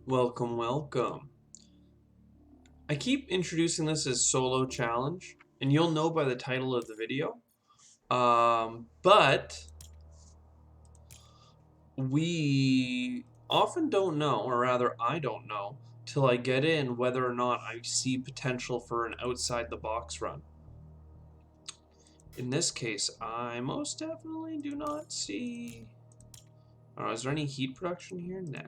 Welcome, welcome. I keep introducing this as solo challenge, and you'll know by the title of the video. But we often don't know, or rather, I don't know, till I get in whether or not I see potential for an outside the box run. In this case, I most definitely do not see. I don't know, is there any heat production here? Nah.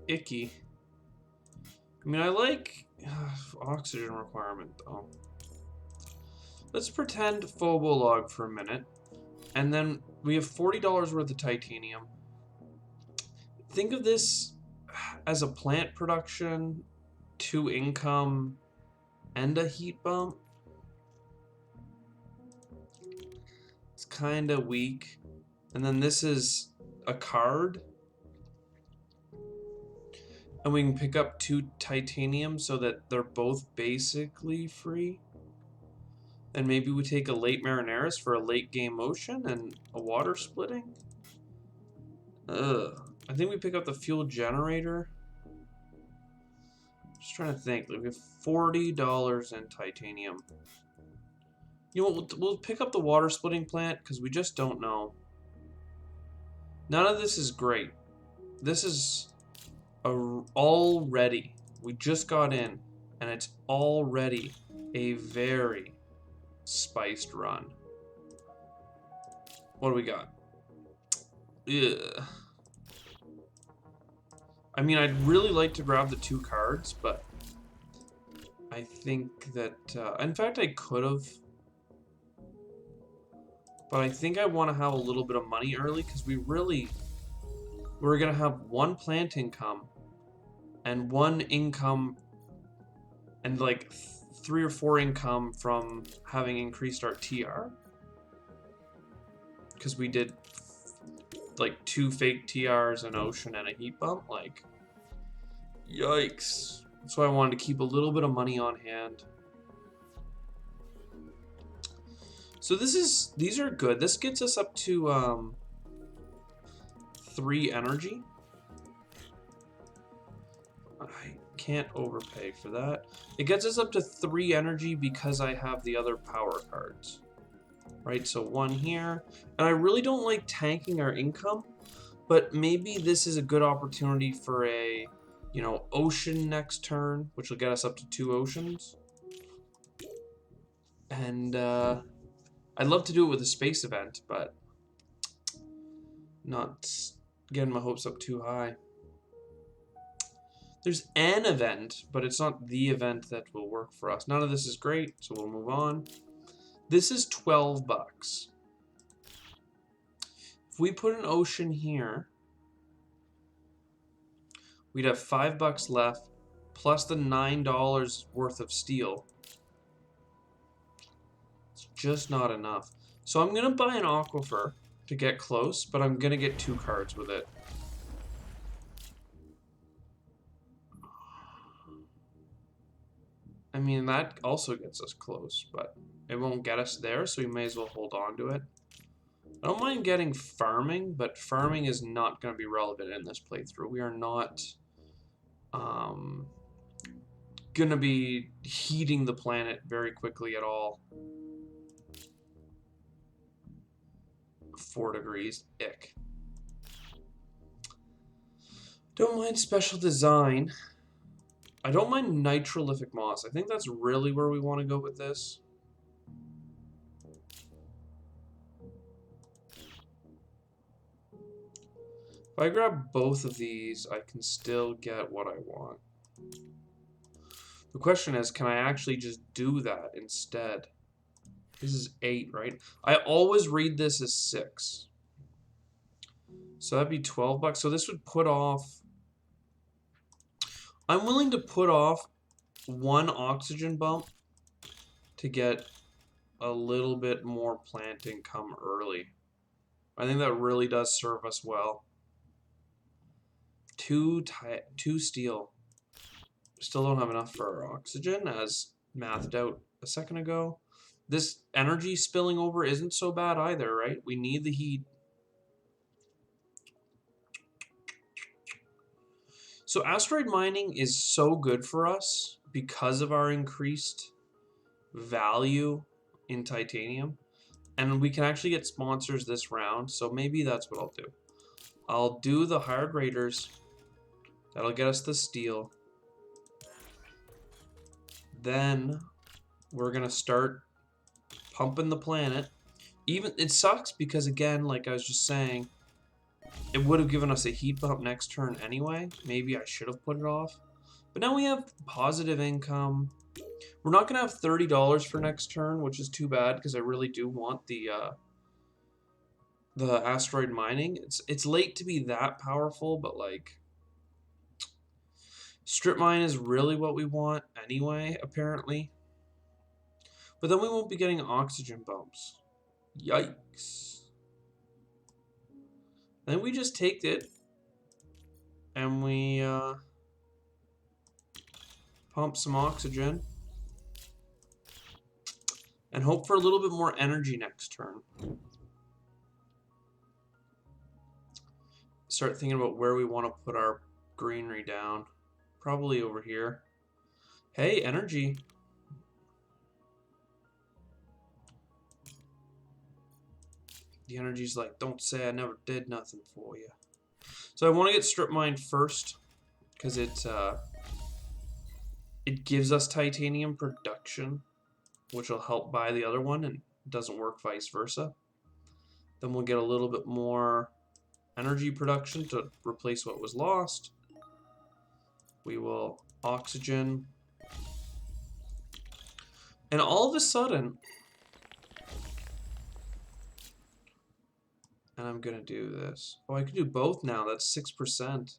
Icky. I mean, I like oxygen requirement though. Let's pretend Phobolog for a minute, and then we have $40 worth of titanium. Think of this as a plant production, 2 income, and a heat bump. It's kind of weak. And then this is a card. And we can pick up 2 titanium so that they're both basically free. And maybe we take a late Marineris for a late game motion and a water splitting. Ugh. I think we pick up the fuel generator. Just trying to think. We have $40 in titanium. You know what? We'll pick up the water splitting plant because we just don't know. None of this is great. This is already. We just got in, and it's already a very spiced run. What do we got? Ugh. I mean, I'd really like to grab the 2 cards, but I think that, in fact, I could have, but I think I want to have a little bit of money early because we're going to have 1 plant income and 1 income and like 3 or 4 income from having increased our TR because we did like 2 fake TRs, an ocean, and a heat bump. Like, yikes. That's why I wanted to keep a little bit of money on hand. So these are good. This gets us up to 3 energy. I can't overpay for that. It gets us up to 3 energy because I have the other power cards. Right, so 1 here. And I really don't like tanking our income, but maybe this is a good opportunity for a, you know, ocean next turn, which will get us up to 2 oceans. And I'd love to do it with a space event, but not getting my hopes up too high. There's an event, but it's not the event that will work for us. None of this is great, so we'll move on. This is 12 bucks. If we put an ocean here, we'd have 5 bucks left, plus the $9 worth of steel. It's just not enough. So I'm going to buy an aquifer to get close, but I'm going to get 2 cards with it. I mean, that also gets us close, but it won't get us there, so we may as well hold on to it. I don't mind getting farming, but farming is not going to be relevant in this playthrough. We are not going to be heating the planet very quickly at all. 4 degrees, ick. Don't mind special design. I don't mind nitrolific moss. I think that's really where we want to go with this. If I grab both of these, I can still get what I want. The question is, can I actually just do that instead? This is 8, right? I always read this as 6. So that'd be 12 bucks. So this would put off... I'm willing to put off 1 oxygen bump to get a little bit more plant income early. I think that really does serve us well. 2 steel. Still don't have enough for our oxygen, as mathed out a second ago. This energy spilling over isn't so bad either, right? We need the heat. So asteroid mining is so good for us because of our increased value in titanium. And we can actually get sponsors this round, so maybe that's what I'll do. I'll do the hired raiders. That'll get us the steel. Then we're gonna start pumping the planet. Even it sucks because, again, like I was just saying, it would have given us a heat bump next turn anyway. Maybe I should have put it off. But now we have positive income. We're not gonna have $30 for next turn, which is too bad because I really do want the asteroid mining. It's late to be that powerful, but like strip mine is really what we want anyway, apparently. But then we won't be getting oxygen bumps. Yikes. Then we just take it and we pump some oxygen and hope for a little bit more energy next turn. Start thinking about where we want to put our greenery down. Probably over here. Hey, energy. The energy's like, don't say I never did nothing for you. So I want to get strip mined first because it gives us titanium production, which will help buy the other one, and it doesn't work vice versa. Then we'll get a little bit more energy production to replace what was lost. We will oxygen. And all of a sudden, and I'm going to do this. Oh, I can do both now. That's 6%.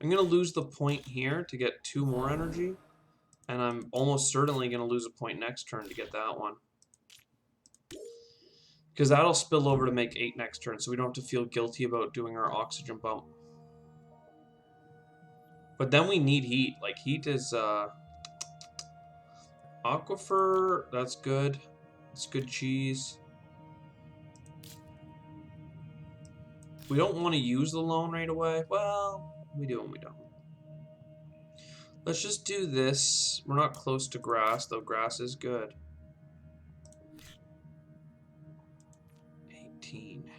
I'm going to lose the point here to get 2 more energy. And I'm almost certainly going to lose a point next turn to get that one. Because that'll spill over to make 8 next turn, so we don't have to feel guilty about doing our oxygen bump. But then we need heat. Like, heat is... aquifer, that's good. It's good cheese. We don't want to use the loan right away. Well, we do and we don't. Let's just do this. We're not close to grass, though grass is good. 18.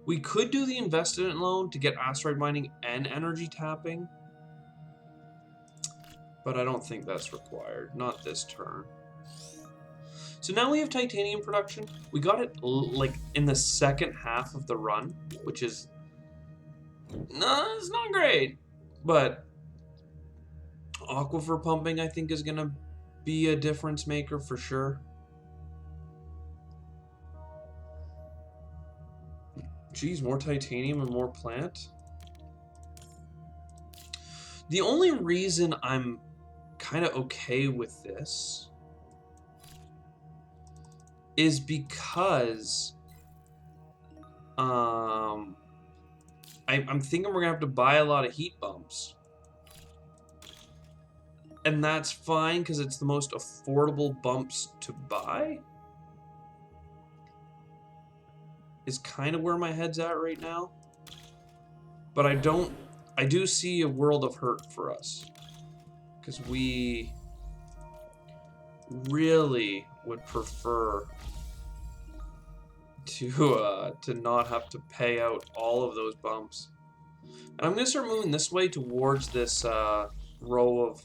We could do the investment loan to get asteroid mining and energy tapping. But I don't think that's required. Not this turn. So now we have titanium production. We got it like in the second half of the run, which is it's not great. But aquifer pumping, I think, is gonna be a difference maker for sure. Geez, more titanium and more plant. The only reason I'm kind of okay with this is because I'm thinking we're gonna have to buy a lot of heat bumps, and that's fine because it's the most affordable bumps to buy. Is kind of where my head's at right now, but I do see a world of hurt for us because we really would prefer to not have to pay out all of those bumps. And I'm gonna start moving this way towards this row of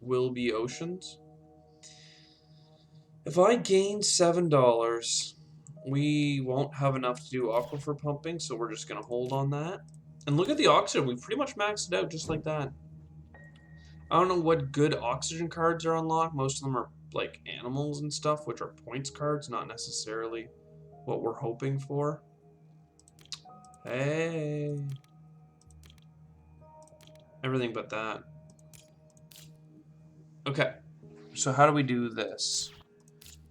will be oceans. If I gain $7, we won't have enough to do aquifer pumping, so we're just gonna hold on that. And look at the oxygen, we pretty much maxed it out just like that. I don't know what good oxygen cards are unlocked. Most of them are like animals and stuff, which are points cards, not necessarily what we're hoping for. Hey. Everything but that. Okay, so how do we do this?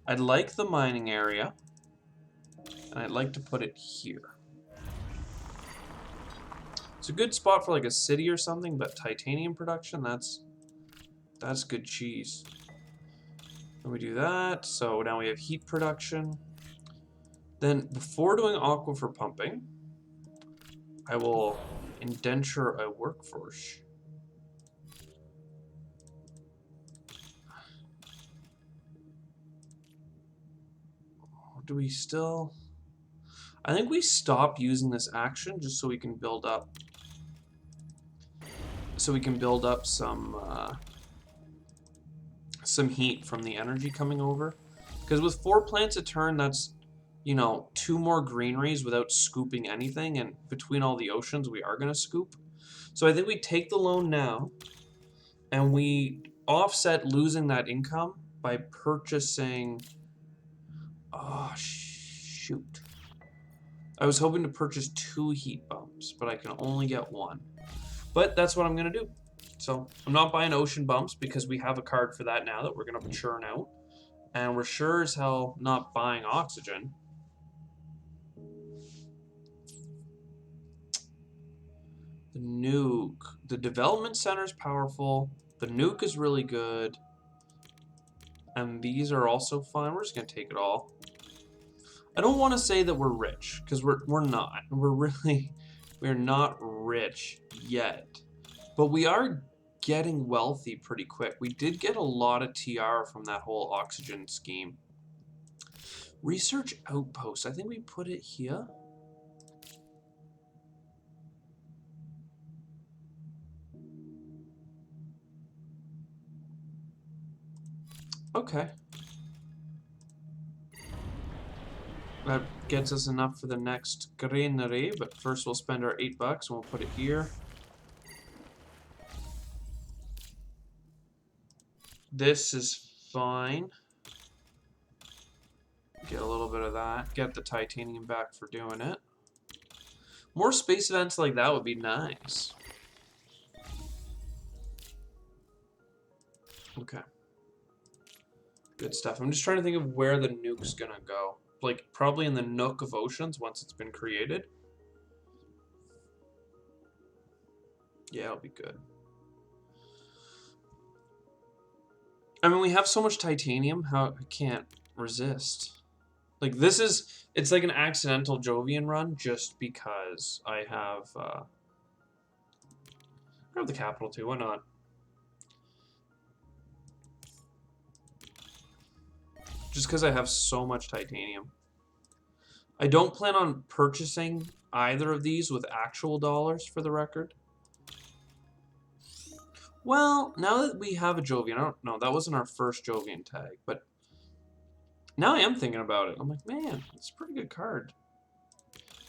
I'd like the mining area, and I'd like to put it here. It's a good spot for like a city or something, but titanium production, that's good cheese. And we do that, so now we have heat production. Then before doing aquifer pumping, I will Indenture a workforce. Do we still... I think we stopped using this action just so we can build up. So we can build up some heat from the energy coming over. Because with 4 plants a turn, that's, you know, 2 more greeneries without scooping anything. And between all the oceans, we are going to scoop. So I think we take the loan now, and we offset losing that income by purchasing... Oh, shoot. I was hoping to purchase 2 heat bumps, but I can only get 1. But that's what I'm going to do. So I'm not buying ocean bumps because we have a card for that now that we're going to churn out. And we're sure as hell not buying oxygen. The nuke. The development center is powerful. The nuke is really good. And these are also fine. We're just going to take it all. I don't want to say that we're rich, because we're not. We're not rich yet. But we are getting wealthy pretty quick. We did get a lot of TR from that whole oxygen scheme. Research outpost. I think we put it here. Okay. That gets us enough for the next granary, but first we'll spend our $8 and we'll put it here. This is fine. Get a little bit of that. Get the titanium back for doing it. More space events like that would be nice. Okay. Good stuff. I'm just trying to think of where the nuke's gonna go. Like, probably in the nook of oceans once it's been created. Yeah, it'll be good. I mean, we have so much titanium, how I can't resist. Like, this is... It's like an accidental Jovian run just because I have... grab the capital too, why not? Just because I have so much titanium. I don't plan on purchasing either of these with actual dollars, for the record. Well, now that we have a Jovian, I don't know, that wasn't our first Jovian tag, but now I am thinking about it. I'm like, man, it's a pretty good card.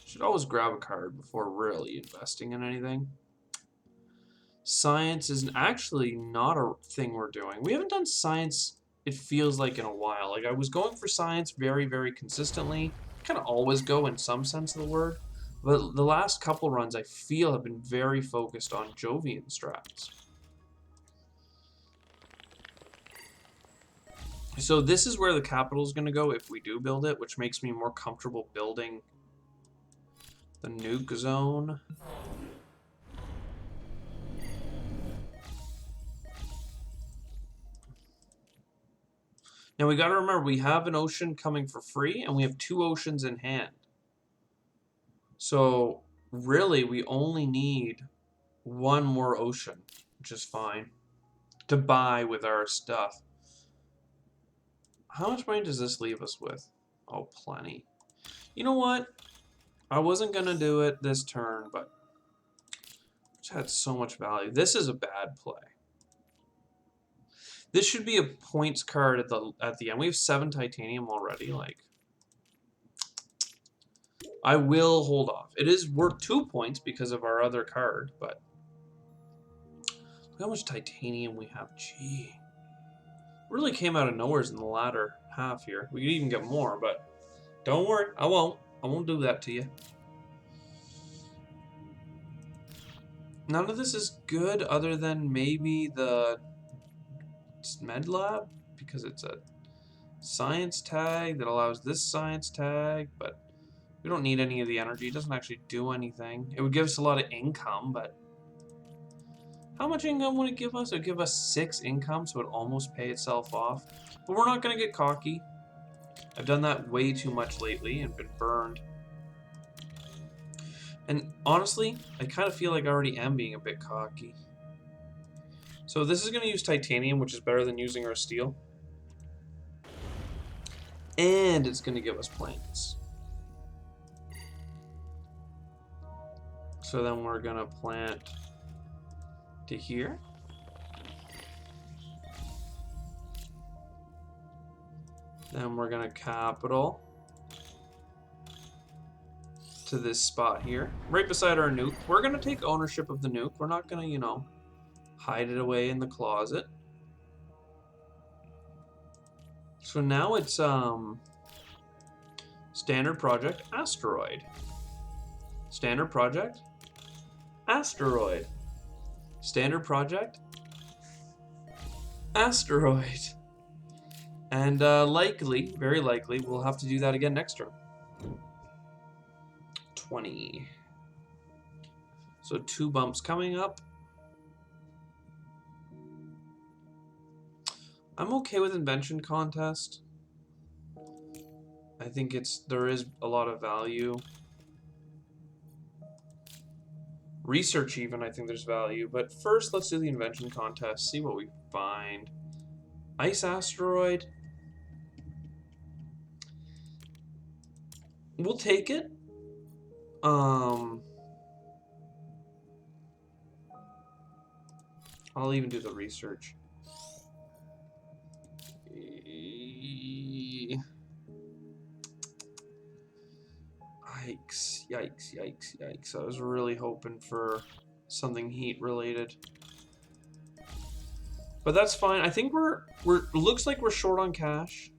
Should always grab a card before really investing in anything. Science is actually not a thing we're doing. We haven't done science, it feels like, in a while. Like, I was going for science very, very consistently. Kind of always go in some sense of the word. But the last couple runs, I feel, have been very focused on Jovian strats. So this is where the capital is going to go if we do build it, which makes me more comfortable building the nuke zone. Now we got to remember, we have an ocean coming for free, and we have 2 oceans in hand. So really, we only need 1 more ocean, which is fine, to buy with our stuff. How much money does this leave us with? Oh, plenty. You know what? I wasn't going to do it this turn, but it had so much value. This is a bad play. This should be a points card at the end. We have 7 titanium already. Like, I will hold off. It is worth 2 points because of our other card, but look how much titanium we have. Gee. Really came out of nowhere in the latter half here. We could even get more, but don't worry, I won't. I won't do that to you. None of this is good other than maybe the med lab, because it's a science tag that allows this science tag, but we don't need any of the energy. It doesn't actually do anything. It would give us a lot of income, but how much income would it give us? It would give us 6 income, so it would almost pay itself off. But we're not going to get cocky. I've done that way too much lately and been burned. And honestly, I kind of feel like I already am being a bit cocky. So this is going to use titanium, which is better than using our steel. And it's going to give us plants. So then we're going to plant to here. Then we're going to capital to this spot here, right beside our nuke. We're going to take ownership of the nuke. We're not going to, you know, hide it away in the closet. So now it's standard project asteroid. Standard project asteroid. Standard project asteroid. And likely, very likely, we'll have to do that again next turn. 20. So 2 bumps coming up. I'm okay with invention contest. I think there is a lot of value. Research even, I think there's value. But first, let's do the invention contest. See what we find. Ice asteroid. We'll take it. I'll even do the research. Yikes, yikes, yikes, yikes. I was really hoping for something heat related. But that's fine. I think looks like we're short on cash.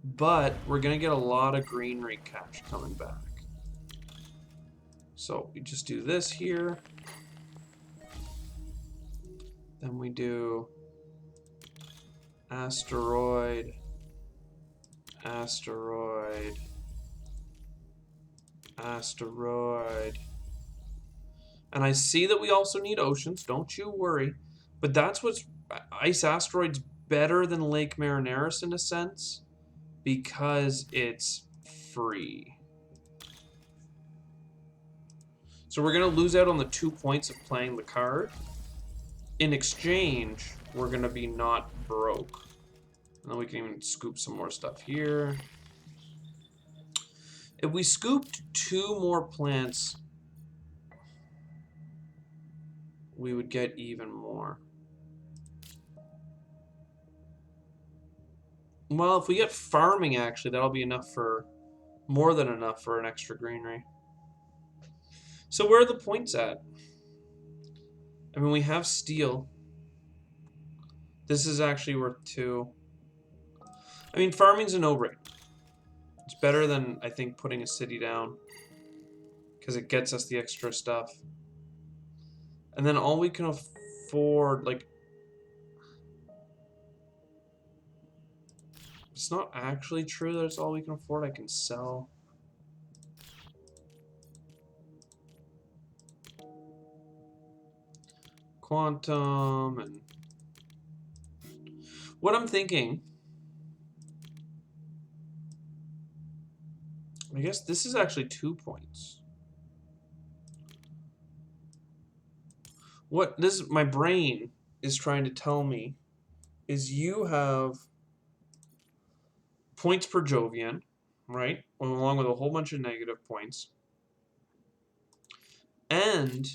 But we're gonna get a lot of greenery cash coming back. So we just do this here. Then we do asteroid, asteroid, asteroid. And I see that we also need oceans, don't you worry. But that's what's... Ice asteroid's better than Lake Marineris in a sense, because it's free. So we're going to lose out on the 2 points of playing the card. In exchange, we're going to be not broke. And then we can even scoop some more stuff here. If we scooped 2 more plants, we would get even more. Well, if we get farming, actually, that'll be enough for... more than enough for an extra greenery. So where are the points at? I mean, we have steel. This is actually worth 2. I mean, farming's a no-brainer. It's better than, I think, putting a city down, because it gets us the extra stuff. And then all we can afford, like... It's not actually true that it's all we can afford. I can sell. Quantum and... What I'm thinking... I guess this is actually 2 points. What this my brain is trying to tell me is you have points per Jovian, right? Along with a whole bunch of negative points. And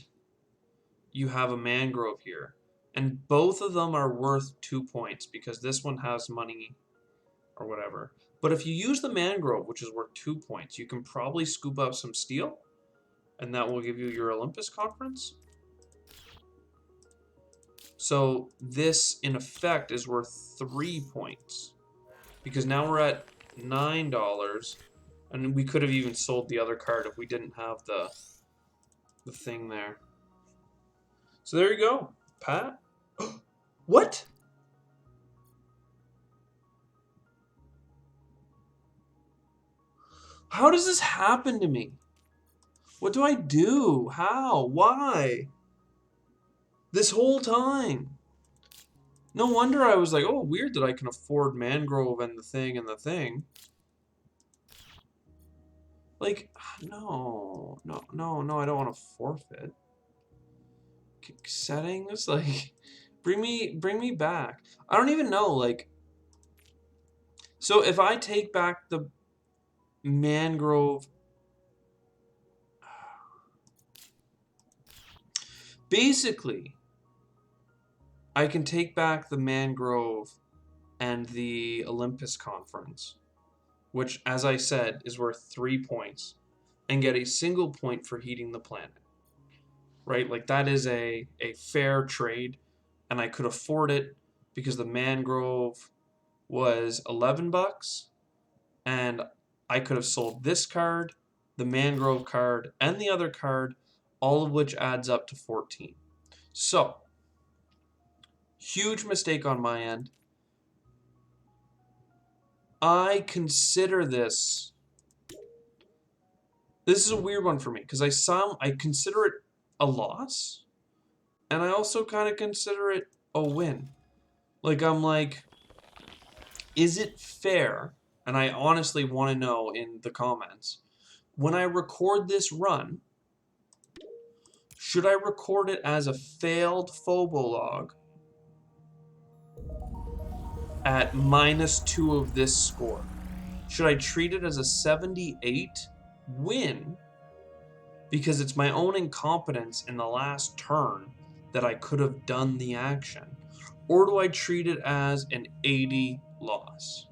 you have a mangrove here. And both of them are worth 2 points because this one has money or whatever. But if you use the mangrove, which is worth 2 points, you can probably scoop up some steel, and that will give you your Olympus conference. So this, in effect, is worth 3 points. Because now we're at $9, and we could have even sold the other card if we didn't have the thing there. So there you go, Pat. What? How does this happen to me? What do I do? How? Why? This whole time. No wonder I was like, oh, weird that I can afford mangrove and the thing and the thing. Like, no, I don't want to forfeit. Settings, like, bring me back. I don't even know, like, so if I take back the mangrove, basically, I can take back the mangrove and the Olympus conference, which, as I said, is worth 3 points, and get a single point for heating the planet. Right? Like, that is a fair trade, and I could afford it because the mangrove was $11, and I could have sold this card, the mangrove card, and the other card, all of which adds up to 14. So, huge mistake on my end. I consider this is a weird one for me because I consider it a loss, and I also kind of consider it a win. Like, I'm like, is it fair? And I honestly want to know in the comments. When I record this run, should I record it as a failed Phobolog at -2 of this score? Should I treat it as a 78 win because it's my own incompetence in the last turn that I could have done the action? Or do I treat it as an 80 loss,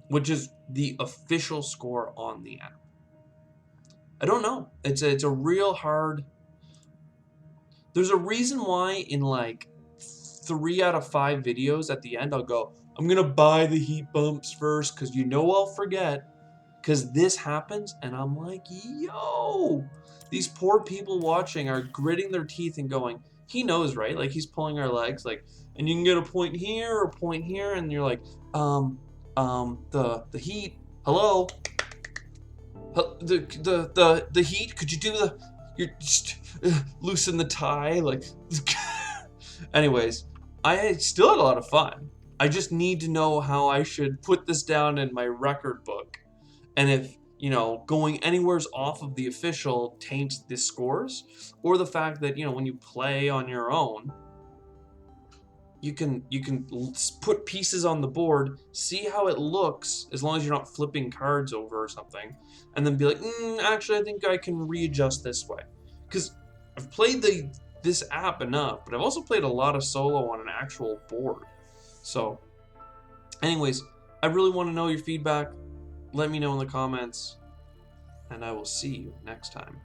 which is the official score on the app? I don't know. It's a real hard... There's a reason why in like 3 out of 5 videos at the end I'll go, I'm gonna buy the heat bumps first because you know I'll forget. Because this happens and I'm like, yo, these poor people watching are gritting their teeth and going, he knows, right? Like, he's pulling our legs, like, and you can get a point here or a point here, and you're like, the heat, hello, the heat, could you do you're just loosen the tie, like. Anyways, I still had a lot of fun. I just need to know how I should put this down in my record book. And if, you know, going anywheres off of the official taints the scores, or the fact that, you know, when you play on your own, you can put pieces on the board, see how it looks, as long as you're not flipping cards over or something, and then be like, actually, I think I can readjust this way. Because I've played this app enough, but I've also played a lot of solo on an actual board. So, anyways, I really want to know your feedback. Let me know in the comments, and I will see you next time.